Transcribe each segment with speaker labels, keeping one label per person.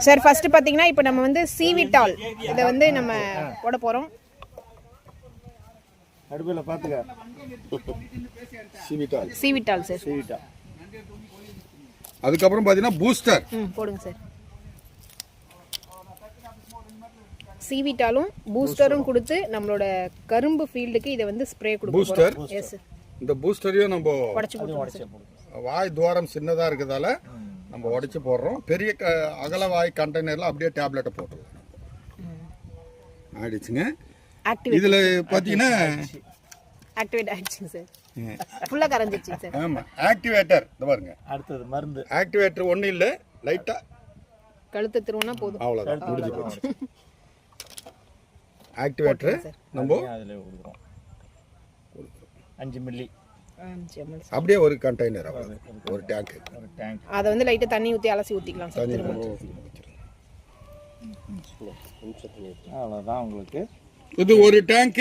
Speaker 1: Sir first பாத்தீங்கன்னா இப்போ நம்ம வந்து சீவிட்டால் இதை வந்து நம்ம போட போறோம்.
Speaker 2: அடுப்புல பாத்துக்க.
Speaker 1: சீவிட்டால் சார்.
Speaker 3: அதுக்கப்புறம் பாத்தீங்கன்னா பூஸ்டர்
Speaker 1: போடுங்க சார். சீவிட்டாலும் பூஸ்டரும் கொடுத்து நம்மளோட கரும்பு ஃபீல்டுக்கு இதை வந்து ஸ்ப்ரே கொடுப்போம்.
Speaker 3: பூஸ்டர்.
Speaker 1: Yes sir.
Speaker 3: இந்த பூஸ்டரையும் நம்ம
Speaker 1: உடைச்சு போடுறோம்.
Speaker 3: வாய் துவாரம் சின்னதா இருக்கிறதால நம்ம உடைச்சு போடுறோம். பெரிய அகல வாய் கண்டெய்னர்ல அப்படியே டேப்லெட்டை போட்டுருவோம். ஆயிடுச்சுங்க. இதுல பாத்தீங்கன்னா
Speaker 1: ஆக்டிவேட் ஆயிடுச்சுங்க சார். ஃபுல்லா கரஞ்சிருச்சு சார்.
Speaker 3: ஆமா, ஆக்டிவேட்டர் இந்த பாருங்க.
Speaker 2: அடுத்தது மருந்து.
Speaker 3: ஆக்டிவேட்டர் ஒண்ணு இல்ல, லைட்டா
Speaker 1: கழுத்து திருவுனா போதும்.
Speaker 3: அவ்வளவுதான், முடிஞ்சு போச்சு. ஆக்டிவேட்டர் நம்ம
Speaker 2: அதுல கொடுக்குறோம் 5 மில்லி.
Speaker 3: அப்படியே ஒரு கண்டெய்னர், ஒரு டேங்க்.
Speaker 1: அத வந்து லைட்டா தண்ணி ஊத்தி அலசி ஊத்திக்கலாம் சார்.
Speaker 2: அவ்வளவுதான் உங்களுக்கு. இது
Speaker 3: ஒரு டேங்க்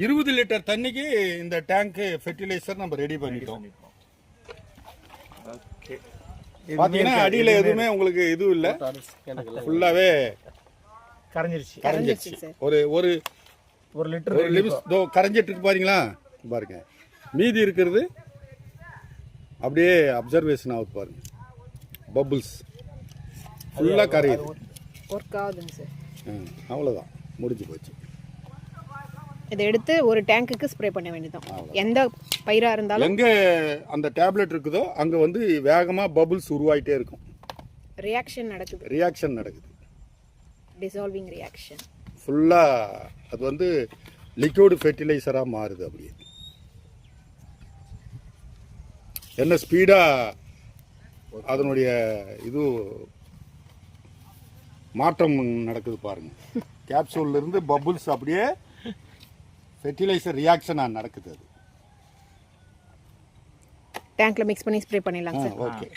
Speaker 3: 20 லிட்டர் தண்ணிக்கு இந்த டேங்க் ஃபெர்டிலைசர் நம்ம ரெடி பண்ணிட்டோம்.
Speaker 2: ஓகே.
Speaker 3: பாத்தீங்கன்னா அடியில எதுவுமே உங்களுக்கு இது இல்ல, ஃபுல்லாவே கரைஞ்சிருச்சு. ஒரு ஒரு
Speaker 2: ஒரு லிட்டர்
Speaker 3: கரைஞ்சிட்டு இருக்கு பாருங்களா, பாருங்க. மீதி இருக்கிறது அப்படியே அப்சர்வேஷன் ஆகுது பாருங்க. பபிள்ஸ் ஃபுல்லா கரையுது.
Speaker 1: ஒர்க் ஆகுதுங்க சார்.
Speaker 3: அவ்வளவுதான், முடிஞ்சு போச்சு.
Speaker 1: இதை எடுத்து ஒரு டேங்குக்கு ஸ்ப்ரே பண்ண வேண்டியதுதான். எந்த பயிரா இருந்தாலும்
Speaker 3: எங்க அந்த டேப்லெட் இருக்குதோ அங்க வந்து வேகமா பபிள்ஸ் உருவாயிட்டே இருக்கும்.
Speaker 1: ரியாக்ஷன் நடக்குது. Dissolving reaction.
Speaker 3: ஃபுல்லா அது வந்து லிக்விட் ஃபெர்டிலைசரா மாறுது. அப்படியே என்ன ஸ்பீடா அதனுடைய இது மாற்றம் நடக்குது பாருங்க. கேப்சூல்ல இருந்து பபிள்ஸ் அப்படியே ஃபெர்டிலைசர் ரியாக்ஷனா நடக்குது. அது
Speaker 1: டேங்க்ல மிக்ஸ் பண்ணி ஸ்ப்ரே பண்ணிடலாம் சார்.
Speaker 3: ஓகே.